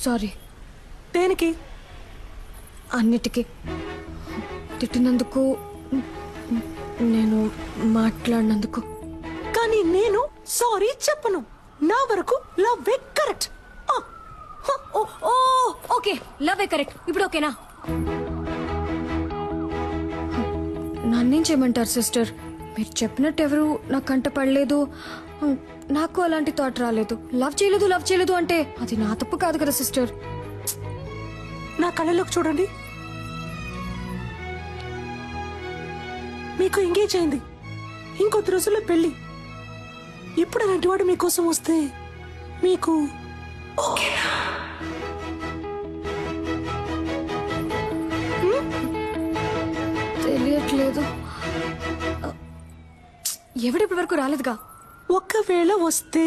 Sorry. దేనికి? అన్నిటికీ. తిట్టినందుకు, నేను మాట్లాడినందుకు. కానీ నేను సారీ చెప్పను. నా వరకు love correct. Okay, love correct. ఇప్పుడు ఓకేనా? నన్నేం చేయమంటారు సిస్టర్? మీరు చెప్పినట్టు ఎవరు నా కంట పడలేదు. నాకు అలాంటి థాట్ రాలేదు. లవ్ చేయలేదు అంటే అది నా తప్పు కాదు కదా సిస్టర్. నా కళ్ళలోకి చూడండి. మీకు ఎంగేజ్ అయింది, ఇంకొద్ది రోజుల్లో పెళ్లి. ఇప్పుడు అలాంటి వాడు మీకోసం వస్తే మీకు ఓకేనా? తెలియట్లేదు. ఎవడిప్పటి వరకు రాలేదుగా. ఒకవేళ వస్తే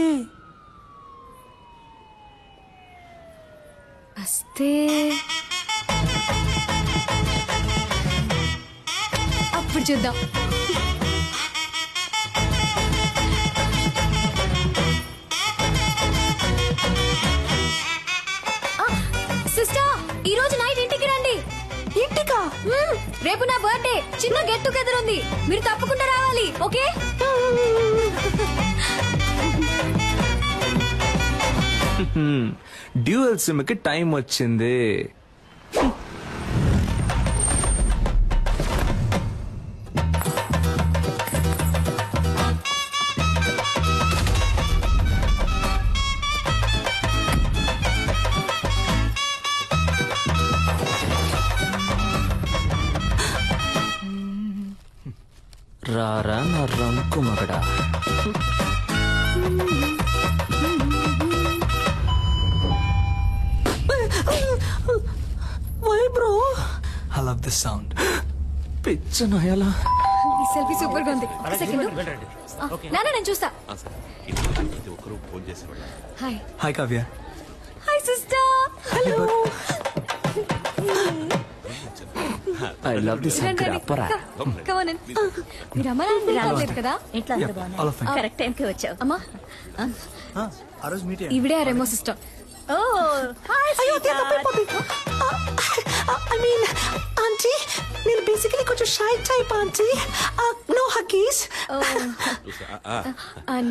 అప్పుడు చూద్దాం. సిస్టర్, ఈ రోజు నైట్ ఇంటికి రండి. ఇంటికా? రేపు నా బర్త్డే. చిన్న గెట్ టుగెదర్ ఉంది. మీరు తప్పకుండా రావాలి. ఓకే? డ్యూయల్ సిమ్ కి టైం వచ్చింది. రారా నా రంకు మగడా. Why bro? I love this sound. పిచ్చ నయలా. ఈ సెల్ఫీ సూపర్ గా ఉంది. సెకండ్ నాన్న, నేను చూస్తా. Hi. Hi Kavya. Hi sister. Hello. I love this అప్పరా. Come on. మీరు అమ్మ నాన్న రాలేదు కదా? ఇంట్లో అందరూ బాగున్నారు. All of fine. కరెక్ట్ టైంకి వచ్చావు. అమ్మా, ఆ రోజు మీట్ ఈవిడే రెమో సిస్టర్. ఓ హాయ్ అయ్యో, ఐ మీన్ ఆంటీ, నేను బేసికలీ కొంచెం shy type aunty. No huggies.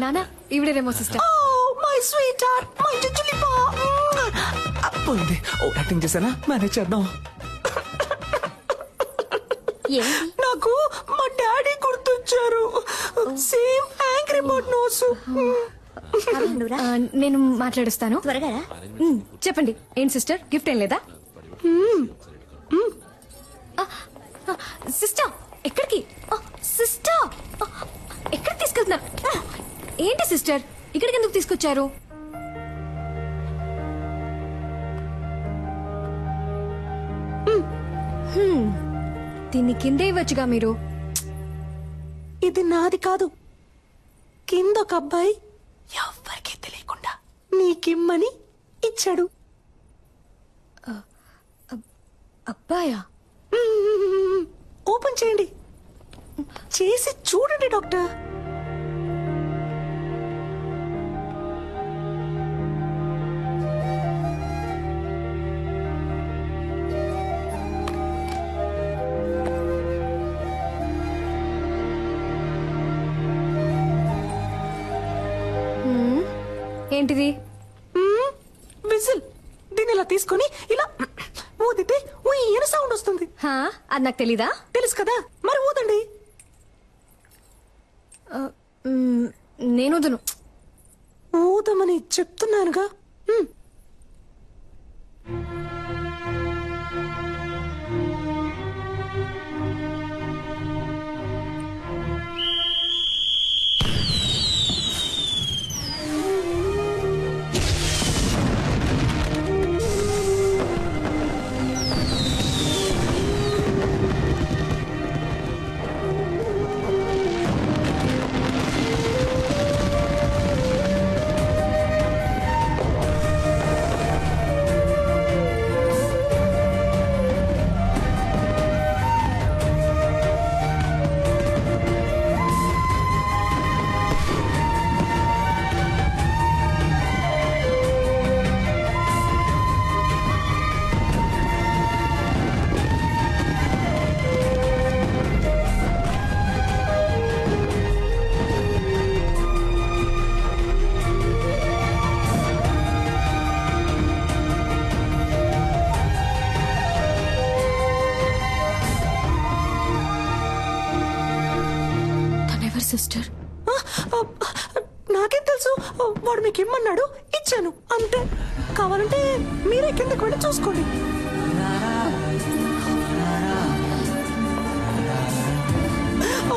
నాన్న, ఈవిడే Remo sister. Oh my sweet heart, my చుచులిపా. పోయింది. ఓ యాక్టింగ్ చేశానా? మేనేజ్ చేద్దాం. ఏంటి? నాకు మా డాడీ గుర్తొచ్చారు. Same angry bird nose. నువ్వురా, నేను మాట్లాడిస్తాను. త్వరగా రా. చెప్పండి, ఏం సిస్టర్, గిఫ్ట్ ఏం లేదా? సిస్టర్, ఎక్కడికి? సిస్టర్, ఎక్కడికి తీసుకెళ్తున్నారు? ఏంటి సిస్టర్, ఇక్కడికి ఎందుకు తీసుకొచ్చారు? దీన్ని కిందే ఇవ్వచ్చుగా మీరు. ఇది నాది కాదు. కింద ఒక అబ్బాయి ఎవ్వరికీ తెలియకుండా నీకిమ్మని ఇచ్చాడు. అబ్బాయా? ఓపెన్ చేయండి, చేసి చూడండి డాక్టర్. ఏంటిది? విజిల్. దీన్ని ఇలా తీసుకొని ఇలా ఊదితే ఈయన సౌండ్ వస్తుంది. అది నాకు తెలీదా? తెలుసు కదా, మరి ఊదండి. నేను వదును. ఊదమని చెప్తున్నానుగా. సిస్టర్? నాకేం తెలుసు, వాడు మీకు ఇమ్మన్నాడు, ఇచ్చాను అంతే. కావాలంటే మీరే కిందకి వెళ్ళి చూసుకోండి.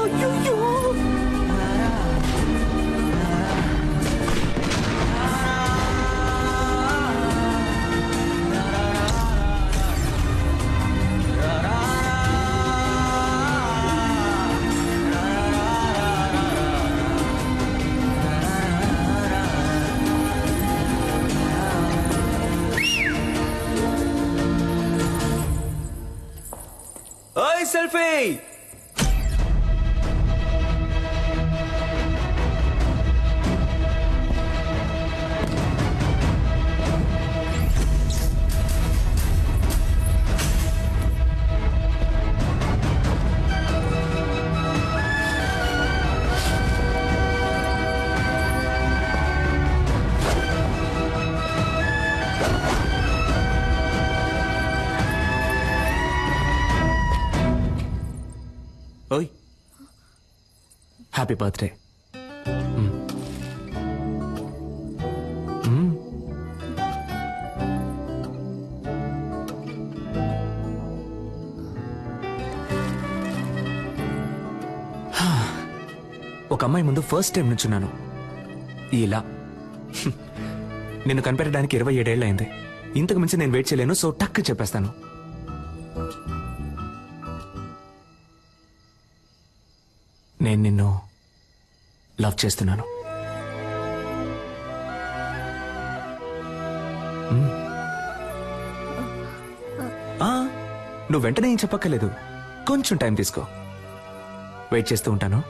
అయ్యయ్యో. ఓయ్ సెల్ఫీ. ఓయ్ హ్యాపీ బర్త్డే. ఒక అమ్మాయి ముందు ఫస్ట్ టైం నుంచున్నాను ఇలా. నిన్ను కనిపెట్టడానికి 27 ఏళ్ళు అయింది. ఇంతకు మించి నేను వెయిట్ చేయలేను, సో టక్ చెప్పేస్తాను. నేను నిన్ను లవ్ చేస్తున్నాను. నువ్వు వెంటనే ఏం చెప్పక్కర్లేదు, కొంచెం టైం తీసుకో. వెయిట్ చేస్తూ ఉంటాను.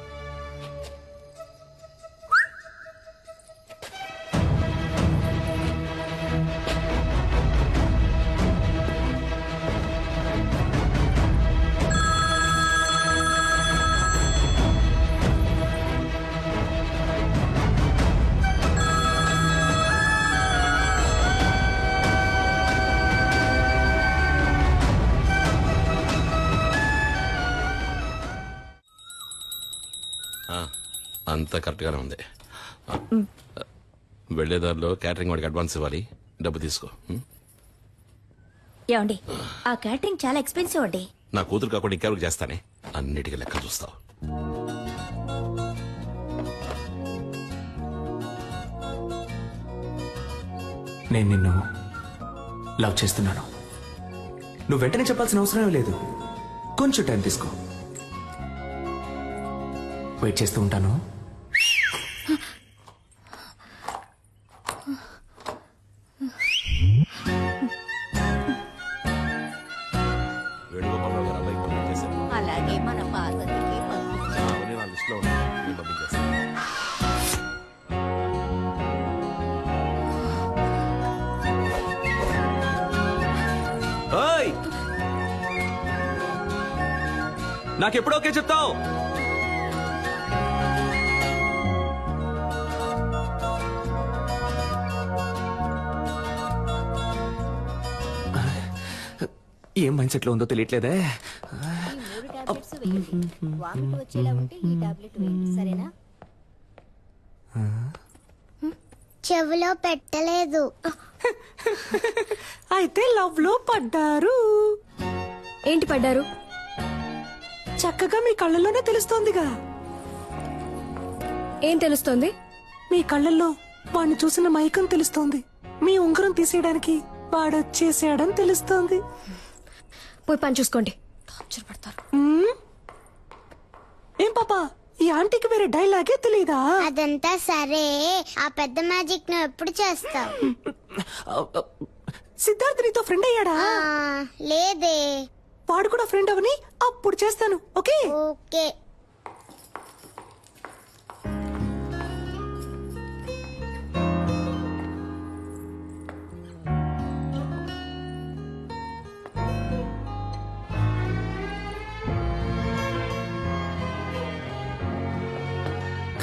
అంతా కరెక్ట్గానే ఉంది. వెళ్లేదారిలో క్యాటరింగ్ వాడికి అడ్వాన్స్ ఇవ్వాలి, డబ్బు తీసుకో. ఏమండి, ఆ క్యాటరింగ్ చాలా ఎక్స్పెన్సివ్ అండి. నా కూతురు కాకుండా ఇంకెవరికి చేస్తానే, అన్నిటికీ లెక్క చూస్తావు. నేను నిన్ను లవ్ చేస్తున్నాను. నువ్వు వెంటనే చెప్పాల్సిన అవసరం లేదు, కొంచెం టైం తీసుకో. వెయిట్ చేస్తూ ఉంటాను. వేణుగోపాలరావు గారు అబ్బాయికి పంపించేశారు. అలాగే మన పార్వతికి అవన్నీ నా లిస్టులో ఉన్నాయి, నేను పంపించేస్తాను. ఓయ్, నాకెప్పుడు ఓకే చెప్తావు? ఏం మైండ్ సెట్ లో ఉందో తెలియట్లేదే. వచ్చేలా ఉంటే ఈ టాబ్లెట్ వేయండి, సరేనా? చెవిలో పెట్టలేదు. అయితే లవ్ లో పడ్డారు. ఏంటి పడ్డారు? చక్కగా మీ కళ్ళల్లోనే తెలుస్తోందిగా. ఏం తెలుస్తోంది? మీ కళ్ళల్లో వాణ్ణి చూసిన మైకం తెలుస్తోంది. మీ ఉంగరం తీసేయడానికి వాడొచ్చేసాడని తెలుస్తోంది. పోయి పని చూసుకోండి, టార్చర్ పడతారు. ఏం పాపా, ఈ ఆంటీకి వేరే డైలాగే తెలీదా? అదంతా సరే, ఆ పెద్ద మ్యాజిక్ నువ్వు ఎప్పుడు చేస్తావు? సిద్ధార్థ్ నీతో ఫ్రెండ్ అయ్యాడా? లేదే. వాడు కూడా ఫ్రెండ్ అవని అప్పుడు చేస్తాను. Okay okay.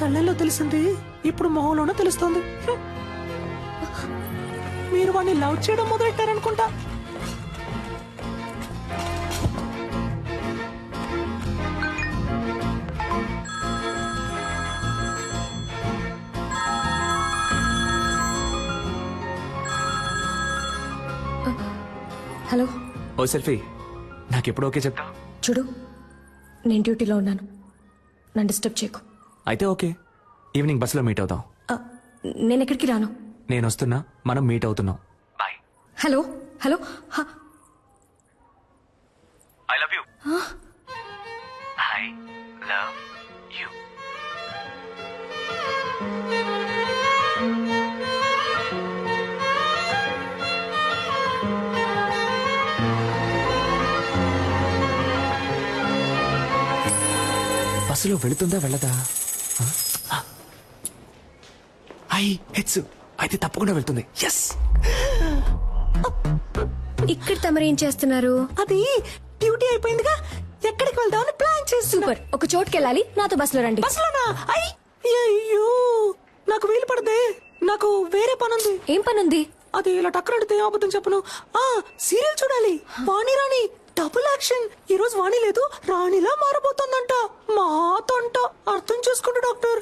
కళ్ళల్లో తెలిసింది ఇప్పుడు మొహంలోనూ తెలుస్తోంది. మీరు వాడిని లవ్ చేయడం మొదలెట్టారనుకుంటా. హలో. ఓ సెల్ఫీ, నాకెప్పుడు ఓకే చెప్తా? చూడు, నేను డ్యూటీలో ఉన్నాను, నన్ను డిస్టర్బ్ చేయకు. అయితే ఓకే, ఈవినింగ్ బస్సులో మీట్ అవుతాం. ఆ, నేను ఎక్కడికి రాను. నేను వస్తున్నా, మనం మీట్ అవుతున్నాం. Bye. Hello hello. I love you. I love you. బస్సులో వెళుతుందా వెళ్ళదా? హెచ్చు అయితే తప్పకుండా వెళ్తుంది. ఎస్. ఇక్కడ తమరేం చేస్తున్నారు? అది డ్యూటీ అయిపోయిందిగా, ఎక్కడికి వెళ్దామని ప్లాన్ చేస్తున్నా. సూపర్, ఒక చోటుకి వెళ్ళాలి, నాతో బస్సులో రండి. బస్సులోనా? అయ్యో, నాకు వీలు పడదే, నాకు వేరే పనుంది. ఏం పనుంది? అది ఇలా టక్కరడితే అబద్ధం చెప్పను. సీరియల్ చూడాలి, వాణి రాణి డబుల్ యాక్షన్. ఈ రోజు వాణి లేదు, రాణిలా మారబోతోందంట. మాతంట అర్థం చేసుకుంటూ డాక్టర్.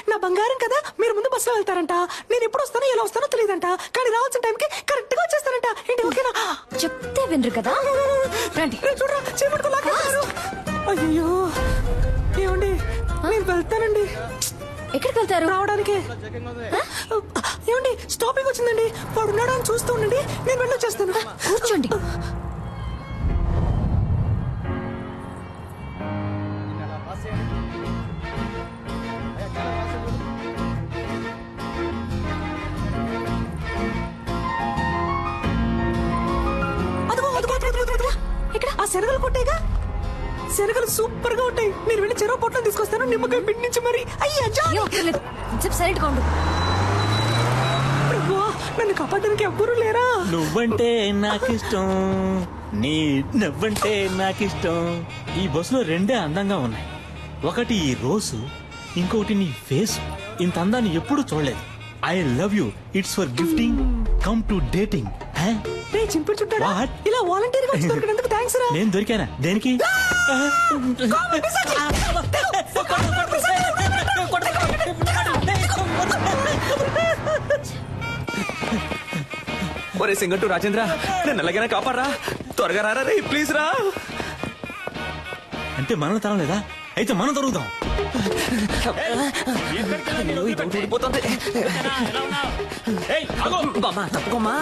నా బంగారం కదా, మీరు ముందు బస్సులో వెళ్తారంట, నేను ఎప్పుడు వస్తానో ఎలా వస్తానో తెలియదంట, కానీ రావాల్సిన టైంకి కరెక్ట్ గా వచ్చేస్తారంట. ఏంటి ఓకేనా? చెప్తే వినరు కదా, రండి. చూడరా, చేపట్టుకో లాగేస్తారు. అయ్యో ఏమండి, నేను వెళ్తానండి. ఎక్కడికి వెళ్తారు? రావడానికి. ఏమండి, స్టాపింగ్ వచ్చిందండి, వాడు ఉన్నాడా అని చూస్తూ ఉండండి, నేను వెళ్ళొచ్చేస్తాను. కూర్చోండి. అదిగో అదిగో అదిగో, అదిగో, అదిగో. ఇక్కడ ఆ శనగలు కొట్టేగా, శనగలు సూపర్ గా ఉంటాయి. నేను వెళ్ళి చెరువు పొట్టం తీసుకొస్తాను, నిమ్మకాయ పిండి నుంచి మరి. అయ్యా ఏం అక్కర్లేదు, చెప్పు సైలెంట్ గా ఉండు. ప్రభువా, నన్ను కాపాడడానికి ఎవ్వరూ లేరా? నువ్వంటే నాకిష్టం, నీ నవ్వంటే నాకిష్టం. ఈ బస్సులో రెండే అందంగా ఉన్నాయి, ఒకటి ఈ రోజు, ఇంకొకటి నీ ఫేస్. ఇంత అందాన్ని ఎప్పుడు చూడలేదు. I love you, it's for gifting, come to dating. రే చింపుడు చుట్టాడా, What? ఇలా వాలంటీర్ గా వచ్చి దొరికినందుకు థ్యాంక్స్ రా. నేను దొరికానా దేనికి? ఒరే సింగట్టు రాజేంద్ర, నన్ను ఎలాగైనా కాపాడరా, త్వరగా రారా రే, ప్లీజ్ రా. అంటే మనం తరం లేదా? అయితే మనం దొరుకుతాం. అయ్యో, ఇది ఒకటి ఊడిపోతుంది. బామ్మా, తప్పుకోమ్మా.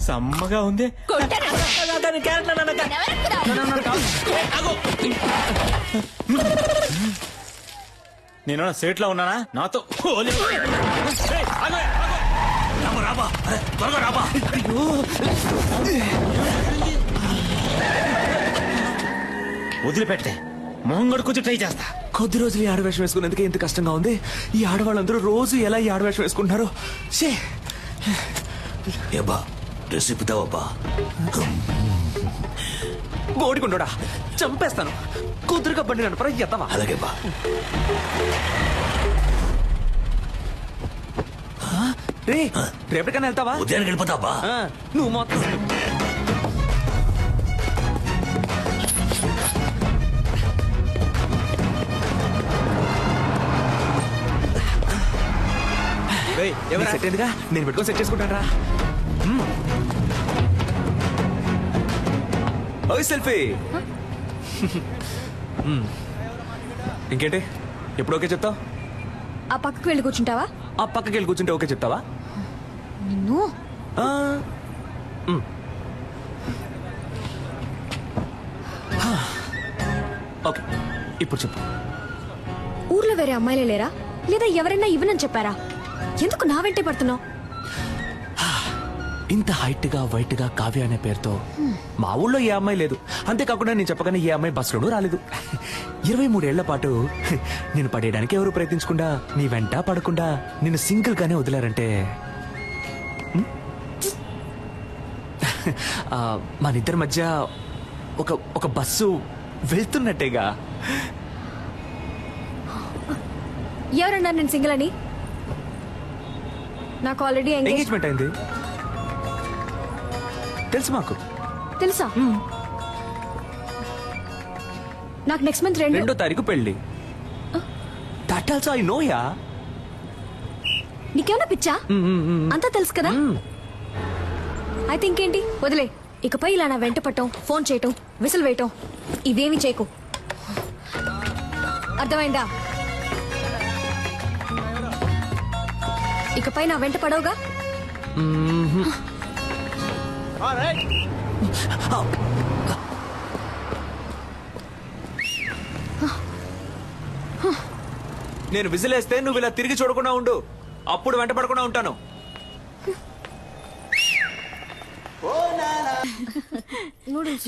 సమ్మగా ఉంది. నేను సేట్ లో ఉన్నానా? నాతో వదిలిపెట్టే, మొహం కడుకొచ్చి ట్రై చేస్తా. కొద్ది రోజులు ఈ ఆడవేషం వేసుకునేందుకే ఇంత కష్టంగా ఉంది. ఈ ఆడవాళ్ళందరూ రోజు ఎలా ఈ ఆడవేషం వేసుకుంటున్నారు? షే ఏబా, డ్రెస్ ఇప్పుతావబ్బా. బోడికుండోడా, చంపేస్తాను. కుదురుగా బండి నన్ను పర ఎత్తవా? అలాగే బా. రే, రేపటికైనా వెళ్తావా? ఉదయానికి వెళ్ళిపోతావా? నువ్వు మొత్తం సెట్ అయిందిగా, నేను పెట్టుకొని సెట్ చేసుకుంటాను రా. ఓయ్ సెల్ఫీ. ఇంకేంటి, ఎప్పుడు ఓకే చెప్తావు? ఆ పక్కకు వెళ్ళి కూర్చుంటావా? ఆ పక్కకి వెళ్ళి కూర్చుంటే ఓకే చెప్తావా? నిన్ను ఓకే, ఇప్పుడు చెప్పు. ఊర్లో వేరే అమ్మాయిలే లేరా, లేదా ఎవరైనా ఇవ్వనని చెప్పారా? ఎందుకు నా వెంటే పడుతున్నావు? ఇంత హైట్ గా వైట్ గా కావ్య అనే పేరుతో మా ఊళ్ళో ఏ అమ్మాయి లేదు. అంతేకాకుండా నేను చెప్పగానే ఏ అమ్మాయి బస్సులోనూ రాలేదు. 23 ఏళ్ల పాటు నేను పడేయడానికి ఎవరు ప్రయత్నించకుండా, నీ వెంట పడకుండా నిన్ను సింగిల్ గానే వదిలారంటే మన ఇద్దరి మధ్య ఒక బస్సు వెళ్తున్నట్టేగా. ఎవరన్నారు నేను సింగిల్ అని? నాకు ఆల్రెడీ ఎంగేజ్మెంట్ అయింది, తెలుసు మాకు. తెలుసా? నాకు నెక్స్ట్ మంత్ 2వ తారీఖు పెళ్లి. That that also I know yeah. నీకేమన్నా పిచ్చా? అంతా తెలుసు కదా. అయితే ఇంకేంటి, వదిలే. ఇకపై ఇలా నా వెంట పట్టం, ఫోన్ చేయటం, విసిల్ వేయటం ఇవేమి చేయకు. అర్థమైందా? ఇకపై నా వెంట పడవుగా. నేను విజిలేస్తే నువ్వు ఇలా తిరిగి చూడకుండా ఉండు, అప్పుడు వెంట పడకుండా ఉంటాను. నూడిల్స్